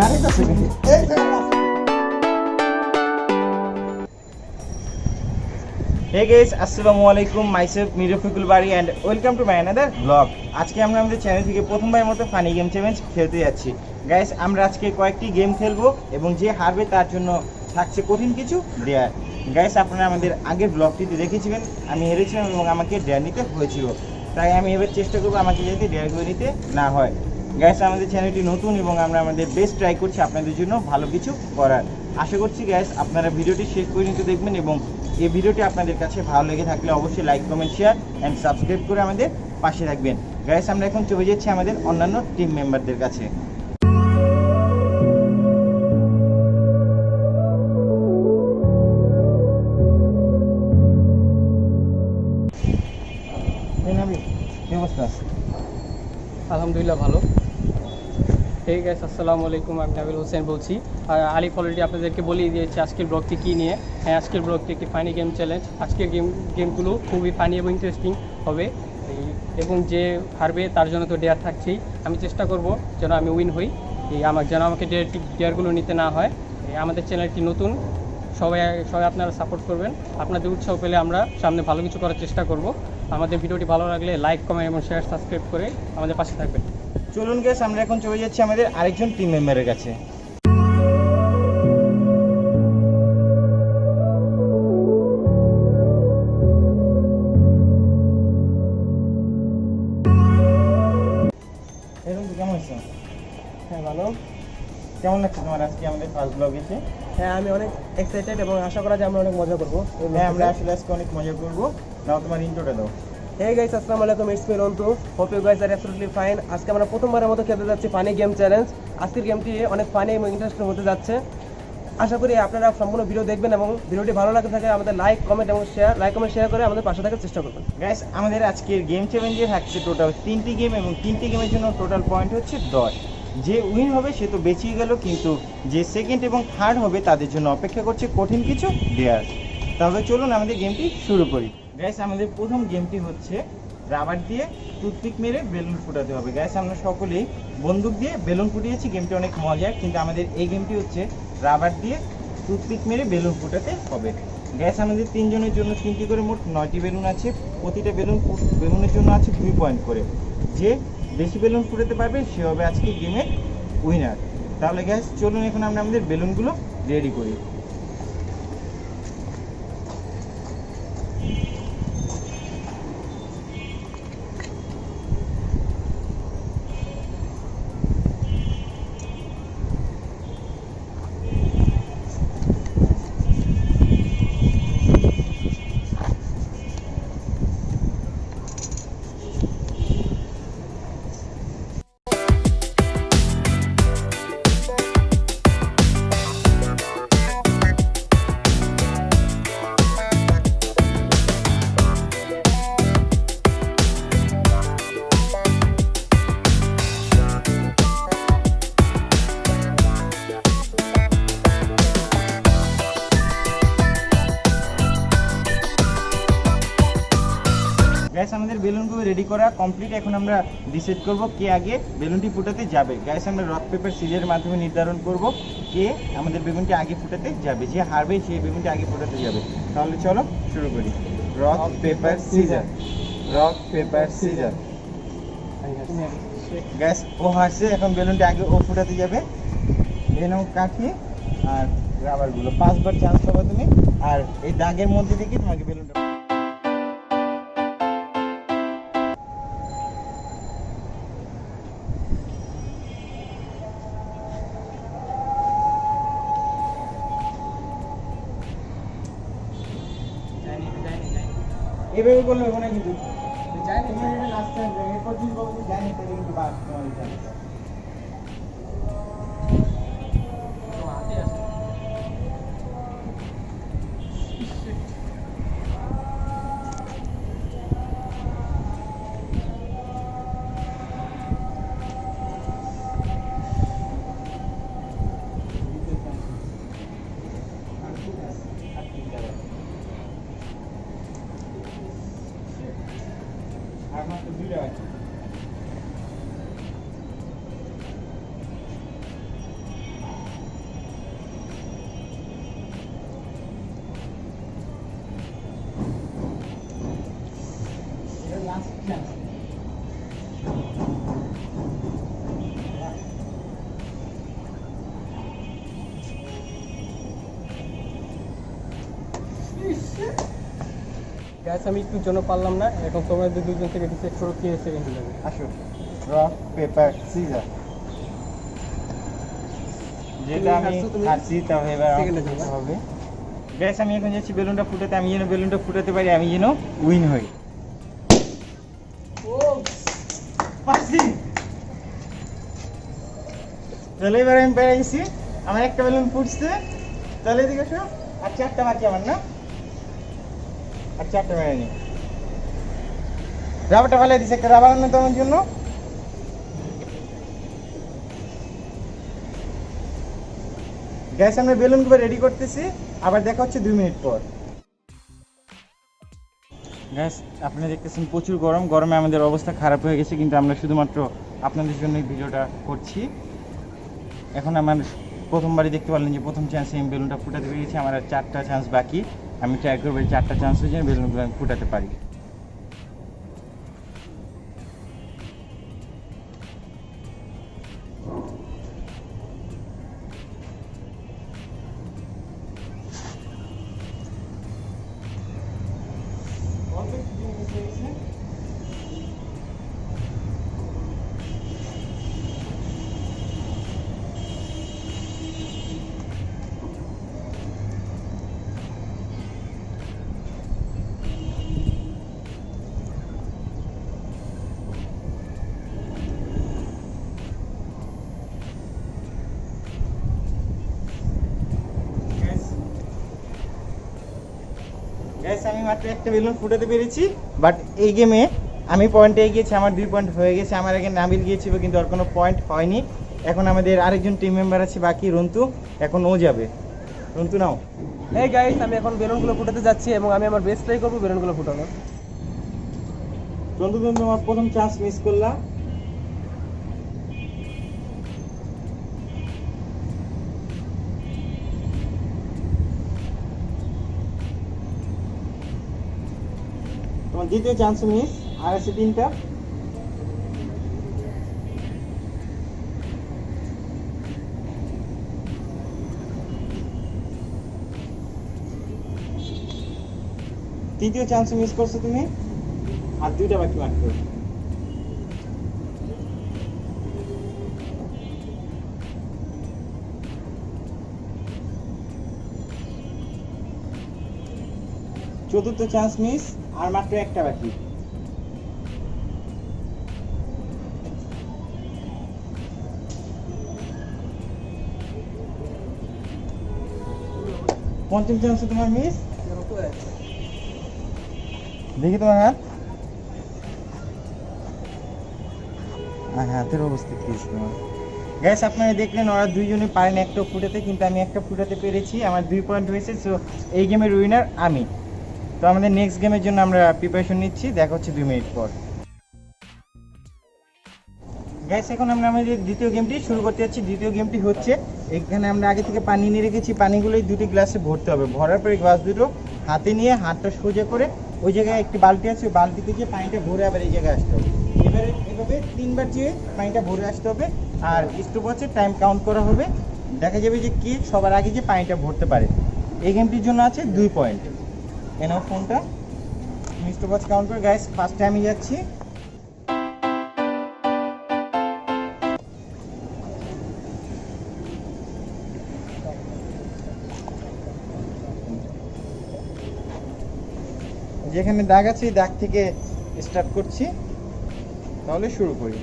Hey guys, আসসালামু আলাইকুম, myself Mir Rafiqul Bari and welcome to my another vlog. আজকে আমরা আমাদের চ্যানেল থেকে প্রথমবারের মতো ফানি গেম চ্যালেঞ্জ খেলতে যাচ্ছি। গাইস, আমরা আজকে কয়েকটি গেম খেলবো এবং যে হারবে তার জন্য থাকছে কঠিন কিছু ডেয়ার। গাইস, আপনারা আমাদের আগের ব্লগটিতে দেখেছিলেন আমি হেরেছিলাম এবং আমাকে ডেয়ার নিতে হয়েছিল, তাই আমি এবার চেষ্টা করবো আমাকে যাতে ডেয়ারগুলো নিতে না হয়। গাইস, আমাদের চ্যানেলটি নতুন এবং আমরা আমাদের বেস্ট ট্রাই করছি আপনাদের জন্য ভালো কিছু করার। আশা করছি গাইস আপনারা ভিডিওটি শেষ পর্যন্ত দেখবেন এবং এই ভিডিওটি আপনাদের কাছে ভালো লেগে থাকলে অবশ্যই like, comment, share and subscribe করে আমাদের পাশে থাকবেন। গাইস, আমরা এখন চলে যাচ্ছি আমাদের অন্যান্য টিম মেম্বারদের কাছে। কি অবস্থা? আলহামদুলিল্লাহ ভালো। ঠিক আছে, আসসালামু আলাইকুম, আমি নাবিল হোসেন বলছি। আর আলিফ অলরেডি আপনাদেরকে বলেই দিয়েছি আজকের ব্লগটি কী নিয়ে। হ্যাঁ, আজকের ব্লগটি একটি ফানি গেম চ্যালেঞ্জ। আজকের গেমগুলো খুবই ফানি এবং ইন্টারেস্টিং হবে এবং যে হারবে তার জন্য তো ডেয়ার থাকছেই। আমি চেষ্টা করব যেন আমি উইন হই, যেন আমাকে ডেয়ারগুলো নিতে না হয়। আমাদের চ্যানেলটি নতুন, সবাই আপনারা সাপোর্ট করবেন। আপনাদের উৎসাহ পেলে আমরা সামনে ভালো কিছু করার চেষ্টা করব। আমাদের ভিডিওটি ভালো লাগলে লাইক, কমেন্ট এবং শেয়ার, সাবস্ক্রাইব করে আমাদের পাশে থাকবেন। চলুন গাইস, আমরা এখন চলে যাচ্ছি আমাদের আরেকজন টিম মেম্বারের কাছে। কেমন আছো? হ্যাঁ, ভালো। কেমন লাগছে তোমার আজকে আমাদের ফার্স্ট ব্লগ এসে? হ্যাঁ, আমি অনেক এক্সাইটেড এবং আশা করা যায় আমরা অনেক মজা করবো। হ্যাঁ, আমরা আসলে আজকে অনেক মজা করবো। নাও তোমার ইন্ট্রোটা দাও। Hey guys, আসসালামু আলাইকুম, it's me Rontu. Hope you guys are absolutely fine. আজকে আমরা প্রথমবারের মতো খেলতে যাচ্ছি ফানি গেম চ্যালেঞ্জ। আজকের গেমটি অনেক ফানি এবং ইন্টারেস্টিং হতে যাচ্ছে। আশা করি আপনারা সম্পূর্ণ ভিডিও দেখবেন এবং ভিডিওটি ভালো লাগে থাকে আমাদের লাইক, কমেন্ট শেয়ার করে আমাদের পাশে থাকার চেষ্টা করবেন। গাইস, আমাদের আজকের গেম চ্যালেঞ্জে থাকছে টোটাল 3টি গেম এবং 3টি গেমের জন্য টোটাল পয়েন্ট হচ্ছে 10। যে উইন হবে সে তো বেঁচেই গেল, কিন্তু যে সেকেন্ড এবং থার্ড হবে তাদের জন্য অপেক্ষা করছে কঠিন কিছু ডেয়ার। তাহলে চলুন আমাদের গেমটি শুরু করি। গাইস, আমাদের প্রথম গেমটি হচ্ছে রাবার দিয়ে টুথপিক মেরে বেলুন ফুটাতে হবে। গাইস, আমরা সকলেই বন্দুক দিয়ে বেলুন ফুটিয়েছি, গেমটি অনেক মজার, কিন্তু আমাদের এই গেমটি হচ্ছে রাবার দিয়ে টুথপিক মেরে বেলুন ফুটাতে হবে। গ্যাস, আমাদের তিনজনের জন্য 3টি করে মোট 9টি বেলুন আছে। প্রতিটা বেলুনের জন্য আছে 2 পয়েন্ট করে। যে বেশি বেলুন ফুটাতে পারবে সে হবে আজকে গেমের উইনার। তাহলে গ্যাস চলুন এখন আমরা আমাদের বেলুনগুলো রেডি করি। গাইস, আমাদের বেলুনগুলো রেডি করা কমপ্লিট। এখন আমরা ডিসাইড করব কে আগে বেলুনটি ফুটাতে যাবে। গাইস, আমরা রক পেপার সিজারের মাধ্যমে নির্ধারণ করব কে আমাদের বেলুনটি আগে ফুটাতে যাবে। যে হারবে সেই বেলুনটি আগে ফুটাতে যাবে। তাহলে চলো শুরু করি। Rock paper scissor, rock paper scissor. Guys, ও হারছে, এখন বেলুনটি আগে ও ফুটাতে যাবে। এই নাও কাঠি আর রাবারগুলো, 5বার চান্স পাবে তুমি। আর এই দাগের মধ্যে থেকে তোমাকে বেলুনটা এভাবে করলে হবে না, কিন্তু জানি তুমি এটা লাস্ট টাইম এরপর যদি বলো যে জানি তাহলে কিন্তু বাদ তোমার জানি। আর মাত্র 2টা আছে। গ্যাস আমি একটুর জন্য পারলাম না, এখন তোমাদের দুজন থেকে ডিসাইড করো কে সেকেন্ড যাবে। আসো, রক পেপার সিজার। যেটা আমি হারছি তাও এবার সেকেন্ডে যাবে। হবে। গ্যাস আমি এখন যাচ্ছি বেলুনটা ফুটাতে, আমি যেন বেলুনটা ফুটাতে পারি, আমি যেন উইন হই। ও পারছি। তাহলে এবার আমি পেরে গেছি, আমার একটা বেলুন ফুটছে। তাহলে এদিকে আসো, আর 4টা বাকি আমার না, আর 4টা মেরে নি। রাবারটা ফেলে দিছে, একটা রাবার আনো তো আমার জন্য। গ্যাস আমরা বেলুনগুলো রেডি করতেছি, আবার দেখা হচ্ছে 2 মিনিট পর। গ্যাস আপনি দেখতেছেন প্রচুর গরম, গরমে আমাদের অবস্থা খারাপ হয়ে গেছে, কিন্তু আমরা শুধুমাত্র আপনাদের জন্য এই ভিডিওটা করছি। এখন আমার প্রথমবারই দেখতে পারলেন যে প্রথম চান্সে আমি বেলুনটা ফুটাতে পেরেছি, আমার আর 4টা চান্স বাকি। আমি ট্রাই করবো 4টা চান্স হয়ে যেন বেলুনগুলো আমি ফুটাতে পারি। গ্যাস আমি মাত্র একটা বেলুন ফুটাতে পেরেছি, বাট এই গেমে আমি পয়েন্টে এগিয়েছি, আমার 2 পয়েন্ট হয়ে গেছে। আমার আগে নাবিল গিয়েছিল কিন্তু ওর কোনো পয়েন্ট হয়নি। এখন আমাদের আরেকজন টিম মেম্বার আছে বাকি, রন্তু। এখন ও যাবে। রন্তু নাও। এই গাইস, আমি এখন বেলুনগুলো ফুটাতে যাচ্ছি এবং আমি আমার বেস্ট ট্রাই করবো বেলুনগুলো ফুটানোর। রন্তু, তুমি তোমার প্রথম চান্স মিস করলা। তোমার দ্বিতীয় চান্স মিস, আর আছে 3টা। তৃতীয় চান্স মিস করছো তুমি, আর 2টা বাকি মাত্র। চতুর্থ চান্স মিস, আর মাত্র একটা বাকি। পঞ্চম চান্স তোমার মিস। দেখি তোমার হাত, হাতের অবস্থা কি তোমার। গ্যাস আপনারা দেখলেন ওরা দুইজনে পারেন একটা ফুটাতে, কিন্তু আমি একটা ফুটাতে পেরেছি, আমার 2 পয়েন্ট হয়েছে। সো এই গেমের উইনার আমি। তো আমাদের নেক্সট গেমের জন্য আমরা প্রিপারেশন নিচ্ছি, দেখা হচ্ছে 2 মিনিট পর। গ্যাস এখন আমরা আমাদের দ্বিতীয় গেমটি শুরু করতে যাচ্ছি। দ্বিতীয় গেমটি হচ্ছে, এখানে আমরা আগে থেকে পানি নিয়ে রেখেছি, পানিগুলোই 2টি গ্লাসে ভরতে হবে। ভরার পরে গ্লাস দুটো হাতে নিয়ে হাতটা সোজা করে ওই জায়গায় একটি বালতি আছে, ওই বালতিতে গিয়ে পানিটা ভরে আবার এই জায়গায় আসতে হবে। এবারে এভাবে 3বার যেয়ে পানিটা ভরে আসতে হবে, আর স্টপ ওয়াচে টাইম কাউন্ট করা হবে। দেখা যাবে যে কে সবার আগে যে পানিটা ভরতে পারে। এই গেমটির জন্য আছে 2 পয়েন্ট। এনাও ফোনটা, স্টপ ওয়াচ কাউন্ট করে। গাইস ফার্স্টে আমি যাচ্ছি। যেখানে দাগ আছে এই দাগ থেকে স্টার্ট করছি, তাহলে শুরু করি।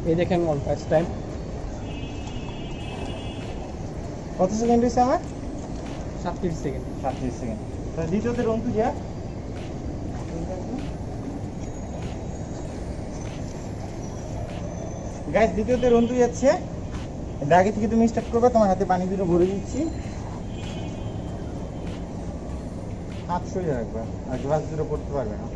এই দেখেন অল ফার্স্ট টাইম। কত সেকেন্ড হয়েছে আমার? 37 সেকেন্ড। 37 সেকেন্ড। তাহলে দ্বিতীয়তে রন্তু যা। গাইস দ্বিতীয়তে রন্তু যাচ্ছে, আগে থেকে তুমি স্টার্ট করবে। তোমার হাতে পানি দুটো ভরে দিচ্ছি, হাত সরিয়ে রাখবে আর গ্লাস দুটো করতে পারবে না।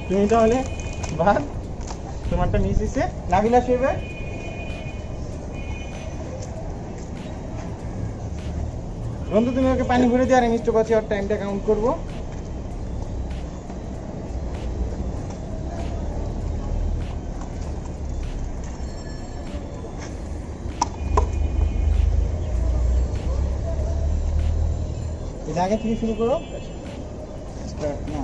তুমি তাহলে ভাত তোমারটা মিস হয়েছে। নাবিলা শেবে বন্ধু তুমি ওকে পানি ভরে দিয়ে আর মিস্টার কাছে ওর টাইমটা কাউন্ট করবো। এটা আগে থেকে শুরু করো। স্টার্ট না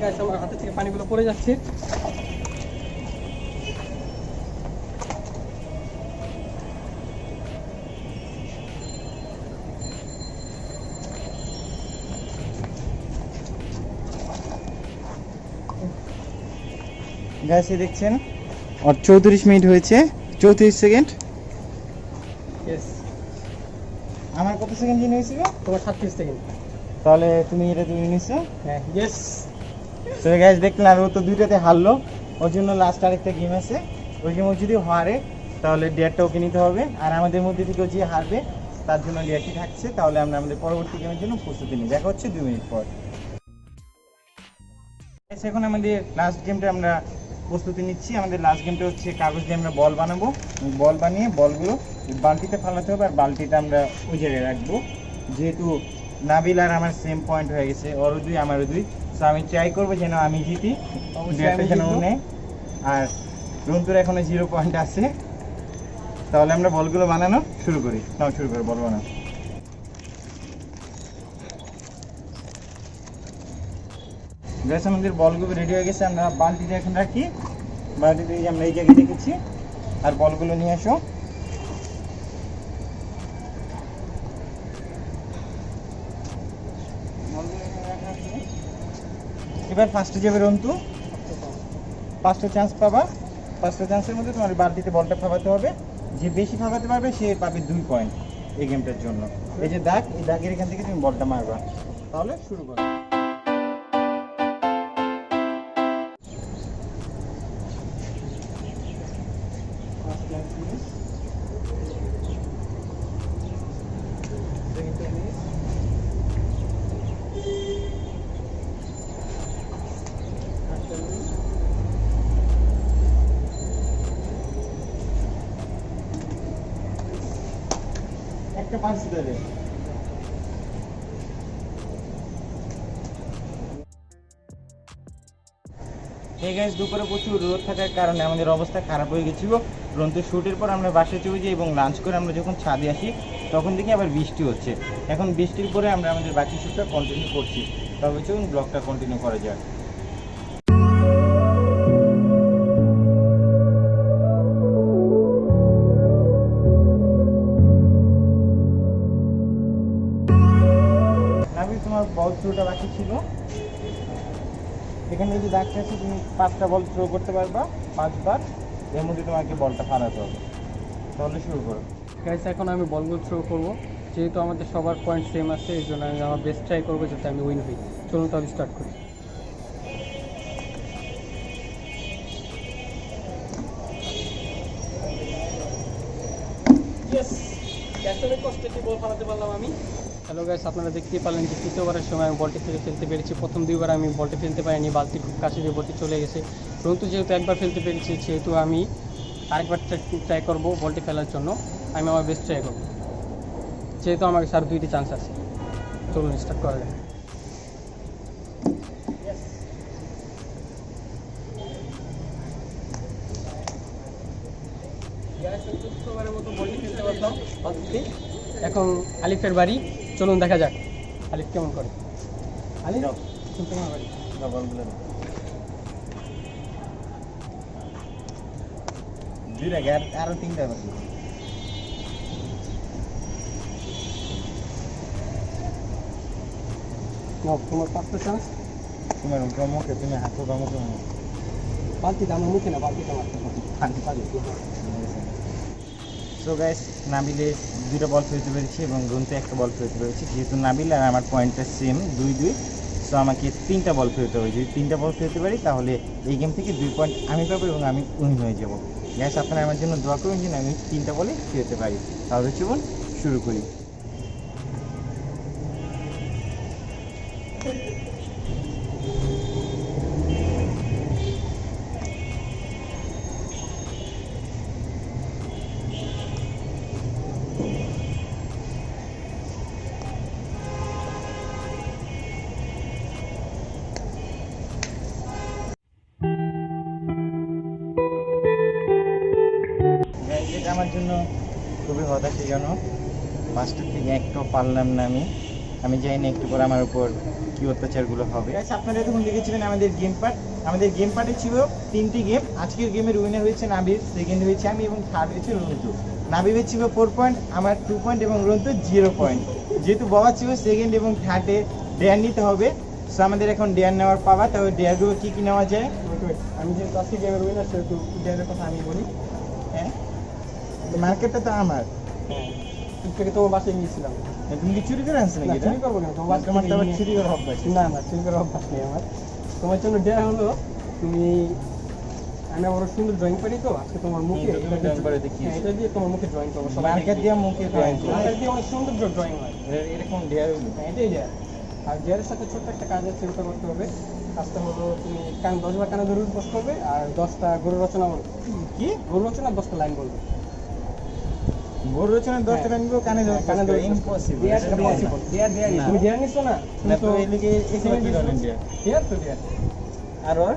গাইস আমার হাতে থেকে পানিগুলো পড়ে যাচ্ছে। গাইস দেখছেন আর 34 মিনিট হয়েছে, 34 সেকেন্ড। ইয়েস, আমার কত সেকেন্ড জিন হয়েছিল? তোমার 37 সেকেন্ড। তাহলে তুমি এটা তুমি নিছো। হ্যাঁ ইয়েস। তো গাইস দেখলেন আর ও তো দুইটাতে হারলো, ওর জন্য লাস্ট আরেকটা গেম আছে। ওই গেমও যদি হারে তাহলে ডেয়ারটা ওকে নিতে হবে, আর আমাদের মধ্যে থেকে যে হারবে তার জন্য ডেয়ারটি থাকছে। তাহলে আমরা আমাদের পরবর্তী গেমের জন্য প্রস্তুতি নিই। দেখা হচ্ছে 2 মিনিট পর। এখন আমাদের লাস্ট গেমটা আমরা প্রস্তুতি নিচ্ছি। আমাদের লাস্ট গেমটা হচ্ছে কাগজ দিয়ে আমরা বল বানাবো। বল বানিয়ে বলগুলো বালতিতে ফেলাতে হবে, আর বালতিটা আমরা ওই জায়গায় রাখবো। যেহেতু নাবিল আর আমার সেম পয়েন্ট হয়ে গেছে, ওরও 2 আমারও 2, সো আমি ট্রাই করবো যেন আমি জিতি, যেন ও নেয়। আর রন্তুর এখনো 0 পয়েন্ট আছে। তাহলে আমরা বলগুলো বানানো শুরু করি। নাও শুরু করো বল বানানো। গ্যাস আমাদের বলগুলো রেডি হয়ে গেছে। আমরা বালতিতে এখন রাখি, বালতিতে আমরা এই জায়গায় রেখেছি। আর বলগুলো নিয়ে আসো। এবার ফার্স্টে যাবে রন্তু, 5টা চান্স পাবা। 5টা চান্সের মধ্যে তোমার বালতিতে বলটা ফাঁপাতে হবে। যে বেশি ফাঁপাতে পারবে সে পাবে 2 পয়েন্ট এই গেমটার জন্য। এই যে দাগ, এই দাগের এখান থেকে তুমি বলটা মারবা। তাহলে শুরু করো। একটা পাঁচ দেবে। এই গাইস দুপুরে প্রচুর রোদ থাকার কারণে আমাদের অবস্থা খারাপ হয়ে গেছিল। রন্তু শুটের পর আমরা বাসায় চলে যাই এবং লাঞ্চ করে আমরা যখন ছাদে আসি তখন দেখি আবার বৃষ্টি হচ্ছে। এখন বৃষ্টির পরে আমরা আমাদের বাকি শুটটা কন্টিনিউ করছি। তবে চলুন ব্লগটা কন্টিনিউ করা যাক। তোমার বল থ্রোটা বাকি ছিল। এখানে যদি দাগটা আছে তুমি 5টা বল থ্রো করতে পারবা 5 বার। এর মধ্যে তোমাকে বলটা ফালাতে হবে। তাহলে শুরু করো। গাইস এখন আমি বলগুলো থ্রো করবো। যেহেতু আমাদের সবার পয়েন্ট সেম আছে, এই জন্য আমি আমার বেস্ট ট্রাই করবো যাতে আমি উইন হই। চলুন তো আমি স্টার্ট করি। বল ফালাতে পারলাম আমি। হ্যালো গাইস, আপনারা দেখতেই পারলেন যে তৃতীয়বারের সময় আমি বলটি থেকে ফেলতে পেরেছি। প্রথম 2 বার আমি বলটি ফেলতে পারিনি, বালতি খুব কাছে দিয়ে বলটি চলে গেছে। রন্তু যেহেতু একবার ফেলতে পেরেছি, সেহেতু আমি আরেকবার ট্রাই করবো বলটি ফেলার জন্য। আমি আমার বেস্ট ট্রাই করবো, যেহেতু আমার কাছে আর 2টি চান্স আছে। চলুন স্টার্ট করা যায়। দেখতে। এখন আলিফের বাড়ি, চলুন দেখা যাক আলিফ কেমন করে। আলিফ তোমার বাড়ি। আরো 3টা বাকি। তোমার 5টা চান্স। তোমার মুখে, তুমি হাত মুখে বালতিটা আমার মুখে না, বালতিটা মারতে সো গাইস, নাবিলে 2টা বল ফেলতে পেরেছি এবং রুনতে 1টা বল ফেলতে পেরেছি। যেহেতু নাবিল আর আমার পয়েন্টটা সেম 2-2, সো আমাকে 3টা বল ফেলতে হবে। যদি 3টা বল ফেলতে পারি তাহলে এই গেম থেকে 2 পয়েন্ট আমি পাবো এবং আমি উইন হয়ে যাব। গ্যাস, আপনারা আমার জন্য দোয়া করুন যেন আমি 3টা বলে ফেলতে পারি। তাহলে চলুন শুরু করি। এটা আমার জন্য খুবই হতাশাজনক। 5টা থেকে একটাও পারলাম না আমি জানি না একটু পরে আমার উপর কি অত্যাচারগুলো হবে। আপনারা এতক্ষণ দেখেছিলেন আমাদের গেম পার্ট। আমাদের গেম পার্টে ছিল 3টি গেম। আজকের গেমের উইনার হয়েছে নাবির, সেকেন্ড হয়েছে আমি এবং থার্ড হয়েছে রন্তু। নাবিবের ছিল 4 পয়েন্ট, আমার 2 পয়েন্ট এবং রন্তু 0 পয়েন্ট। যেহেতু বাবা ছিল সেকেন্ড এবং থার্ডে ডেয়ার নিতে হবে, সো আমাদের এখন ডেয়ার নেওয়ার পাওয়া। তবে ডেয়ারগুলো কী কী নেওয়া যায়? আমি যেহেতু আজকে গেমের উইনার, সেহেতু ডেয়ারের কথা আমি বলি। হ্যাঁ, মার্কেটটা তো আমার। থেকে তোমার বাসায় গিয়েছিলাম। তুমি কি চুরি করে আনছো নাকি? চুরি করবো না, তোমার তোমার তো আবার চুরি করার অভ্যাস। না না, চুরি করার অভ্যাস নেই আমার। তোমার জন্য ডেয়ার হলো, তুমি, আমি আবার সুন্দর ড্রয়িং পারি তো আজকে তোমার মুখে এটা দিয়ে তোমার মুখে ড্রয়িং করবো। মার্কেট দিয়ে মুখে ড্রয়িং করবো, মার্কেট দিয়ে অনেক সুন্দর ড্রয়িং হয়। এরকম ডেয়ার হলো, এটাই ডেয়ার। আর ডেয়ারের সাথে ছোট্ট একটা কাজ আছে, ওটা করতে হবে। কাজটা হলো তুমি 10বার কানে ধরে পোস্ট করবে আর 10টা গরু রচনা বলবে। কি গরু রচনা 10টা লাইন বলবে। গরু রচনা 10টা লাইন বলবো কানে ধরে? কানে ধরে ইম্পসিবল। তুমি ডেয়ার নিছো না? না তো এই লিগে এখানে কি ধরনের ডেয়ার? ডেয়ার তো ডেয়ার। আর ওর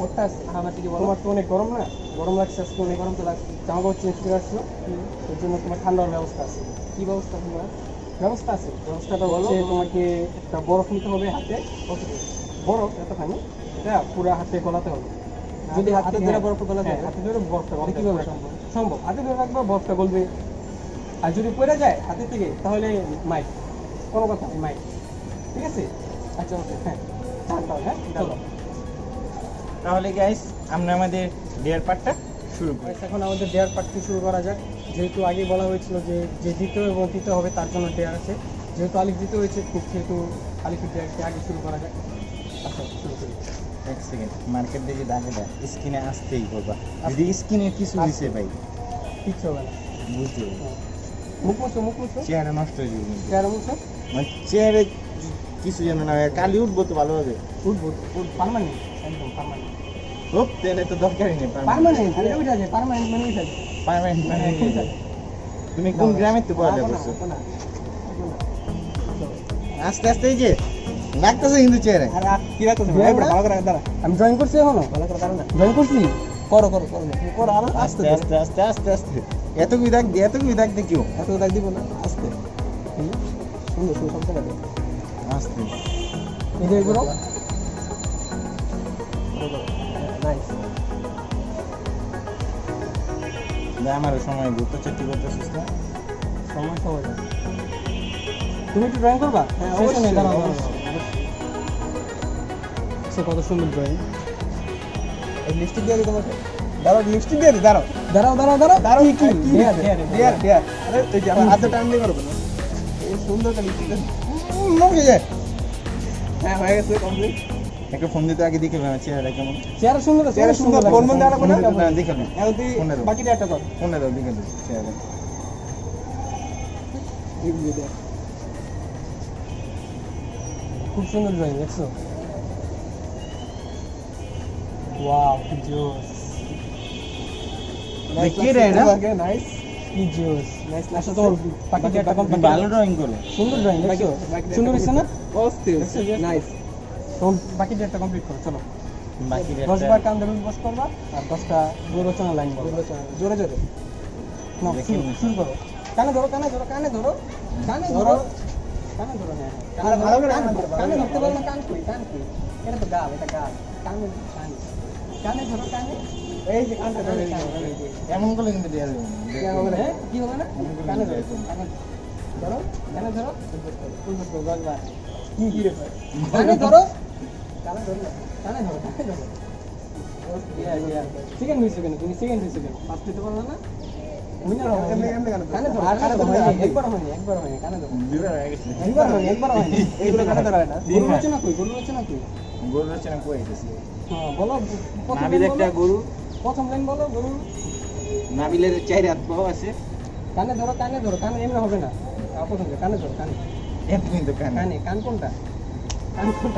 ওটা আমার থেকে বলো। তোমার তো অনেক গরম না? গরম লাগছে আজকে, অনেক গরম তো লাগছে। জামা কাপড় চেঞ্জ করে আসছো, ওই জন্য তোমার ঠান্ডার ব্যবস্থা আছে। কি ব্যবস্থা? তোমার ব্যবস্থা আছে। ব্যবস্থাটা হচ্ছে তোমাকে একটা বরফ নিতে হবে হাতে। বরফ এতখানি, এটা পুরো হাতে গলাতে হবে। যদি হাতে ধরে বরফটা গলা যায়, হাতে ধরে বরফটা গলাতে কিভাবে সম্ভব? সম্ভব, হাতে ধরে রাখবা, বরফটা গলবে। আর যদি পড়ে যায় হাতে থেকে তাহলে মাইক, কোনো কথা নেই, মাইক। ঠিক আছে? আচ্ছা ওকে, হ্যাঁ হ্যাঁ চলো। তাহলে গাইস, আমরা আমাদের ডেয়ার পার্টটা শুরু করি। এখন আমাদের ডেয়ার পার্টটি শুরু করা যাক। যেহেতু আগে বলা হয়েছিল যে জিতে এবং দিতে হবে তার জন্য ডেয়ার আছে। যেহেতু আলিফ জিতে হয়েছে, সেহেতু আলিফের ডেয়ারটি আগে শুরু করা যাক। আচ্ছা শুরু করি। এক সেকেন্ড, মার্কেট দিয়ে দাগে দেয় স্কিনে আসতেই করবা। যদি স্কিনে কিছু হয়েছে ভাই কিচ্ছু হবে না, বুঝতে মুখ মুছো চেহারা নষ্ট হয়ে যাবে। চেহারা মুছো, মানে চেহারে কিছু যেন না হয়, কালি উঠবো তো ভালোভাবে। উঠবো পার্মানেন্ট, একদম পার্মানেন্ট। হোপ তেলে তো দরকারই নেই। পার্মানেন্ট উঠে যায়, পার্মানেন্ট মানে উঠে যায়। পার্মানেন্ট মানে তুমি কোন গ্রামে তো পড়ালেখা করছো? আস্তে আস্তে এই যে লাগতেছে কিন্তু চেহারা। কি লাগতেছে? ভালো করে দাঁড়া, আমি ড্রয়িং করছি এখনো, ভালো করে দাঁড়া না, ড্রয়িং করছি। করো করো করো করো, আরো আস্তে আস্তে আস্তে আস্তে আস্তে। এতগুলো দাগ দিয়ে কেউ এত দাগ দিব না, আস্তে সুন্দর সুন্দর সব জায়গায় আস্তে। এদের করো, নাইস। আমারও সময় ঘুরতে চেষ্টা করতেছিস না? সময় তুমি একটু ড্রয়িং করবা? হ্যাঁ অবশ্যই, দাঁড়াও কত সুন্দর ড্রয়িং। লিপস্টিক দিয়ে দিই তোমাকে, দাঁড়াও লিপস্টিক দিয়ে দিই, দাঁড়াও দাঁড়াও দাঁড়াও দাঁড়াও দাঁড়াও। কি ডিয়ার ডিয়ার ডিয়ার, আরে এই যে হাতে টান দিয়ে করবে না, এই সুন্দর একটা লিপস্টিক মুখে যায়। হ্যাঁ হয়ে গেছে কমপ্লিট। একটা ফোন দিতে আগে দেখে আমার চেহারা কেমন। চেহারা সুন্দর, চেহারা সুন্দর। ফোন মন দেওয়া না, দেখে না। এখন তুই বাকিটা একটা কর, ফোনে দাও, দেখে দাও চেহারা। খুব সুন্দর ড্রয়িং, দেখছো? ওয়াও কি জোস। কি রে এটা? নাইস, কি জোস, নাইস। আচ্ছা তোমার বাকিটা একটা কমপ্লিট। ভালো ড্রয়িং করো, সুন্দর ড্রয়িং, দেখছো? সুন্দর হয়েছে না? অস্থির, নাইস। তোমার বাকিটা একটা কমপ্লিট করো, চলো। বাকি 10 বার কান ধরে বস করবা আর 10টা গরু রচনা লাইন বলবা, জোরে জোরে। না শুরু করো। কানে ধরো কানে ধরো কানে ধরো কানে ধরো কানে ধরো হ্যাঁ আরে ভালো করে কানে ধরতে পারো না কান কই এটা তো গাল এটা গাল কানে কানে কানে ধরো কানে এই যে কানটা ধরে এমন করলে কিন্তু দেয়া যাবে কি হবে না কি হবে না কানে ধরো কানে ধরো কানে ধরো বারবার কি কি রে কানে ধরো কানে ধরো কানে ধরো কানে ধরো সেকেন্ড হয়েছে কেন তুমি সেকেন্ড হয়েছে কেন ফার্স্ট দিতে পারলো না উইনার হবে এমনি কানে ধরো কানে ধরো একবার হয়নি কানে ধরো দুইবার হয়ে গেছে একবার হয়নি এইগুলো কানে ধরা হয় না গরু রচনা কই গরু রচনা কই গরু রচনা কই গেছে হ্যাঁ বলো নাবিল একটা গরু, প্রথম লাইন বলো গরু নাবিলের 4 হাত পাও আছে। কানে ধরো কানে এমনি হবে না প্রথম কানে ধরো কানে এমনি তো কানে। কানে কান কোনটা কানে ধরো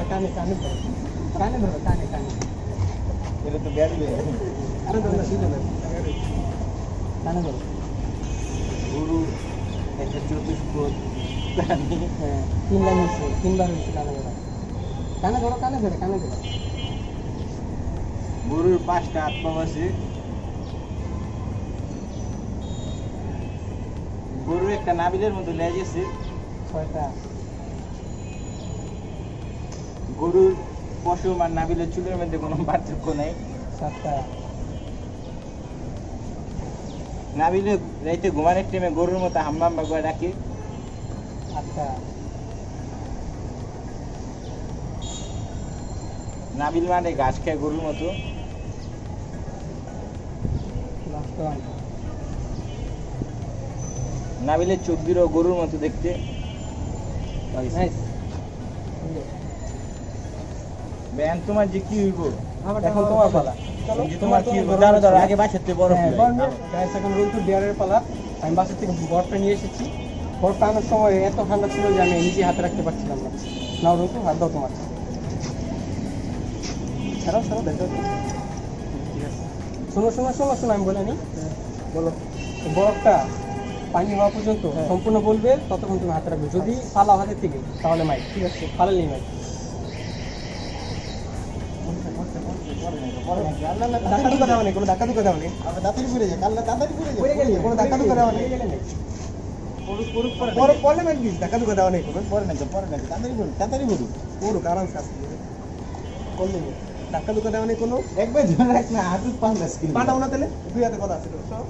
কানে ধরো কানে এটা তো ব্যাটলে কানে ধরো না শুধু কানে ধরো গরু একটা চতুষ্পদ প্রাণী। হ্যাঁ তিনবার হয়েছে কানে ধরো কানে ধরো গরুর 5টা হাত পাও আছে। গরুর একটা নাবিলের মতো লেজ আছে। 6টা গরুর পশম আর নাবিলের চুলের মধ্যে কোনো পার্থক্য নাই। 7টা নাবিলে রাইতে ঘুমানোর টাইমে গরুর মতো হাম্মাম করে ডাকে। 8টা নাবিল মানে ঘাস খায় গরুর মতো। লাস্ট ওয়ান নাবিলের চোখ দুটো গরুর মতো দেখতে। নাইস ব্যান তোমার যে কি হইব? এখন তোমার পালা চলো তোমার কি হইব? দাঁড়া আগে বাসাতে বড় হ্যাঁ গাইস এখন রুল টু ডিয়ারের পালা আমি বাসা থেকে বরফটা নিয়ে এসেছি বরফটা আনার সময় এত ঠান্ডা ছিল যে আমি নিজে হাতে রাখতে পারছিলাম না নাও রুল টু হাত দাও তোমার ছাড়াও দেখো ঠিক আছে শোনো আমি বলে নি বলো বরফটা পানি হওয়া পর্যন্ত সম্পূর্ণ বলবে ততক্ষণ তুমি হাতে রাখবে যদি পালাও হাতের থেকে তাহলে মাইক ঠিক আছে পালালেই মাইক ধাক্কা ধুকা দেওয়া নেই কোনো ধাক্কা ধুকা দেওয়া নেই আবার দাঁতারি পড়ে যায় কাল্লা দাঁতারি পড়ে যায় কোনো ধাক্কা ধুকা দেওয়া নেই পরে পরে মেন দিস ধাক্কা ধুকা দেওয়া নেই কোনো পরে না তাড়াতাড়ি বলু পুরো কারণ শাস্তি করলে ধাক্কা ধুকা দেওয়া নেই কোনো একবার ধরে রাখ না হাত পাঁচ স্কিন পাঠাও না তাহলে দুই হাতে কথা আছে তো সব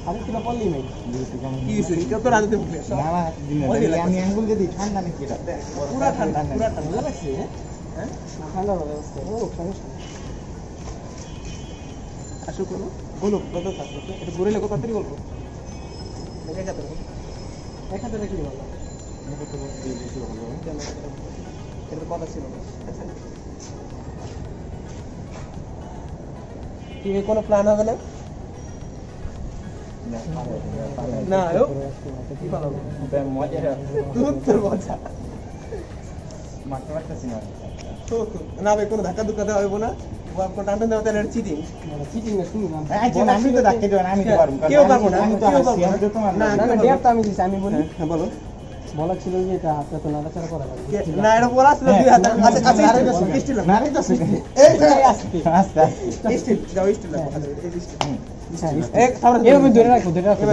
হাতে থেকে পড়লেই মাইক কি হইছে কত রাতে উঠলে না আমি আঙ্গুল যদি ঠান্ডা নাকি এটা পুরা ঠান্ডা ভালো লাগছে হ্যাঁ ঠান্ডা ব্যবস্থা ও সমস্যা আসো কোনো বলো কত থাকবে এটা ঘুরে লাগো তাড়াতাড়ি বলবো দেখে যাবে এক হাতে রাখলে ভালো এটা কথা ছিল কি কোনো প্ল্যান হবে না না কি ভালো মজা তোর মজা মারতে পারতেছি না। না ভাই কোনো ধাক্কা ধুক্কা দেওয়া হইব না কোনো টান দেওয়া তাহলে চিটিং চিটিং না শুনুন আচ্ছা আমি তো ডাকতে দেব না, আমি তো পারবো। কেউ পারবো না, আমি তো কেউ হাসি, পারবো আমি তো না। তোমার না, না না ডেয়ার তো আমি দিছি আমি বলি হ্যাঁ বলো বলা ছিল যে এটা হাতে তো নাড়াচাড়া করা লাগবে না এটা বলা ছিল দুই হাত আচ্ছা আচ্ছা স্টিল না রে তো এই আস্তে আস্তে স্টিল যাও স্টিল লাগো এই স্টিল এক সামনে এভাবে ধরে রাখো ধরে রাখো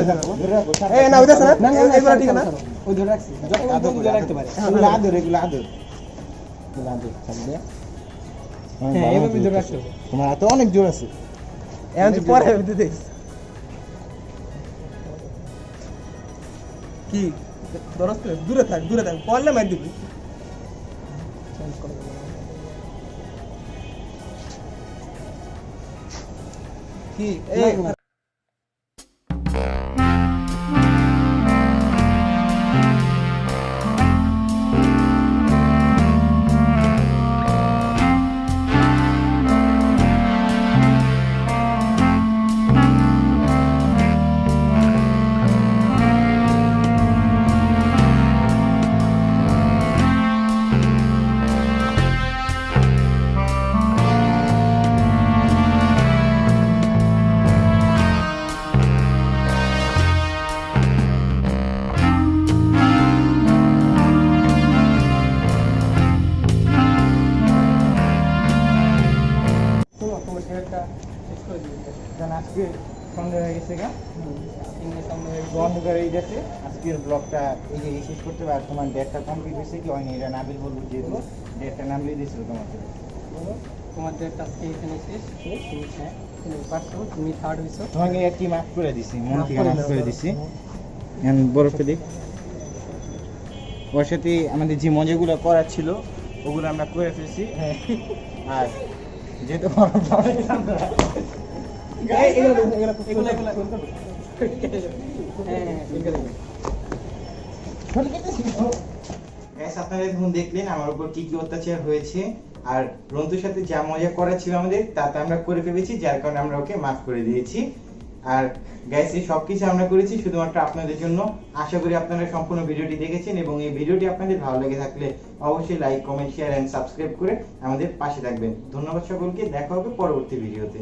ধরে রাখো এই না ওইটা না না না এইগুলো ঠিক না ওই ধরে রাখছি যতক্ষণ ধরে রাখতে পারে এগুলো আদর এগুলো আদর ছাড়বে। হ্যাঁ এভাবে ধরে রাখতে হবে তোমার হাতে অনেক জোর আছে। এখন তুই পরে দিতে কি দরস্ত দূরে থাক পড়লে মার দিবি চেঞ্জ করে দেবো কি না, এই না। গেছে গা ইংলিশ আমরা অন্ধকার হয়ে যাচ্ছে আজকের ব্লগটা এই যে শেষ করতে পারে তোমার ডেটটা কমপ্লিট হয়েছে কি হয়নি এটা নাবিল বলবো যেহেতু ডেটটা নামলে দিয়েছিল তোমাকে তোমাদের আজকে এখানে শেষ হ্যাঁ তুমি পারছো তুমি থার্ড হয়েছো তোমাকে একটি মাফ করে দিছি মন থেকে মাফ করে দিছি বরফে দিই ওর সাথে আমাদের যে মজাগুলো করার ছিল ওগুলো আমরা করে ফেলছি আর যেহেতু আপনারা এখন দেখলেন আমার উপর কি কি অত্যাচার হয়েছে আর রন্তুর সাথে যা মজা করা ছিল আমাদের তাতে আমরা করে ফেলেছি যার কারণে আমরা ওকে মাফ করে দিয়েছি আর গাইস এই সবকিছু আমরা করেছি শুধুমাত্র আপনাদের জন্য আশা করি আপনারা সম্পূর্ণ ভিডিওটি দেখেছেন এবং এই ভিডিওটি আপনাদের ভালো লেগে থাকলে অবশ্যই like comment share and subscribe করে আমাদের পাশে থাকবেন ধন্যবাদ সকলকে দেখা হবে পরবর্তী ভিডিওতে